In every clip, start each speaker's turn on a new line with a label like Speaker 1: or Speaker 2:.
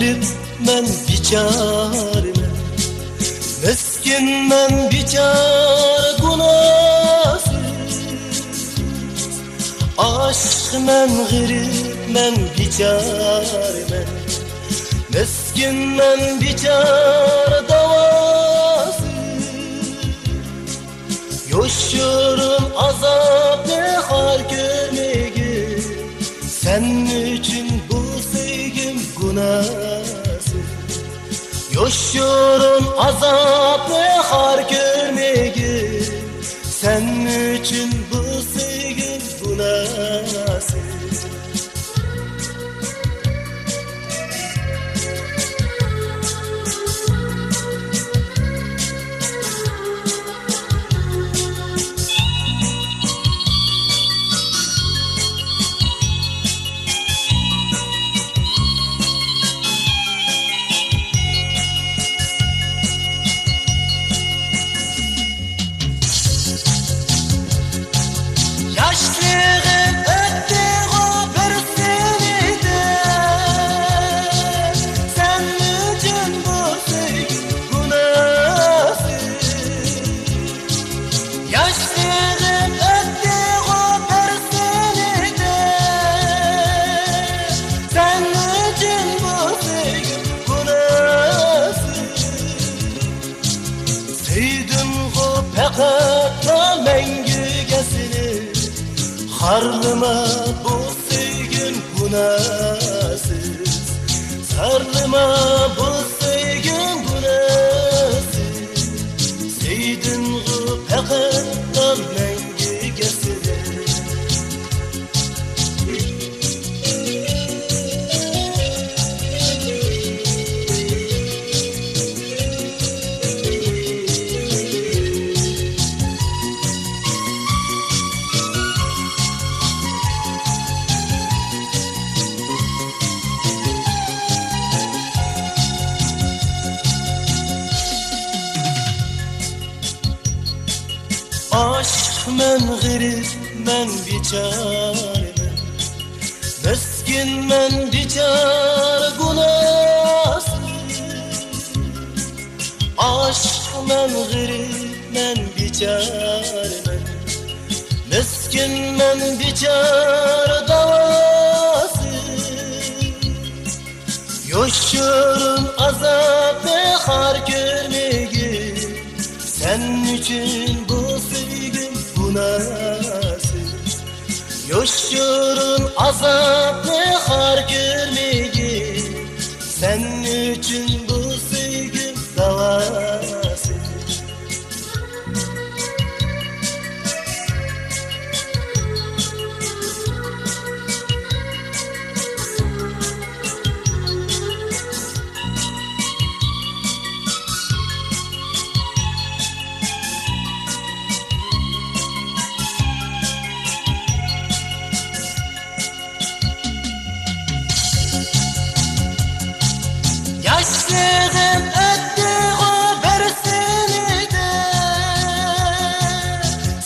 Speaker 1: g'irib men bichorman, miskin men bichora gunohsiz. Aşk men g'irib men bichorman, miskin men bichora davosiz. Yoşurum azaplı har görmegin, senin için bu sevgim günahsız. Yoşurum azaplı har görmegin, senin için bu sevgim günahsız. Sarlıma bu sevgin günahsız, sarlıma bu sevgin günahsız. Seydin o pekattan mengi gesilir. Aşk men g'irib men bichorman, miskin men bichora gunohsiz. Aşk men g'irib men bichorman, miskin men bichora davosiz. Yoşurum azaplı har görmegin, senin için bu sevgim günahsız. Yoşurum azaplı har görmegin, senin için bu sevgim davasız. Yaşlığım öttü o bir seni de,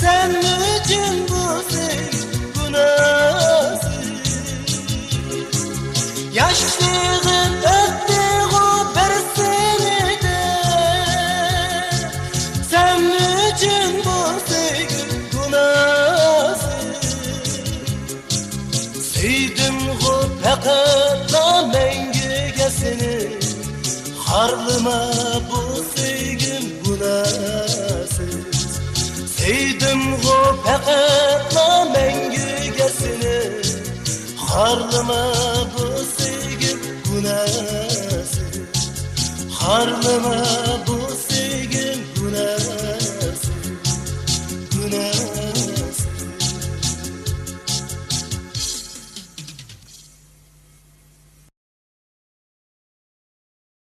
Speaker 1: senin için bu sevgi günahsız. Yaşlığım öttü o bir seni de, senin için bu sevgi günahsız. Sevdim o pekatla mengigesini, harlıma bu sevgim günahsız. Sevdim o pekatla mengigesini, harlıma bu sevgim günahsız. Harlıma bu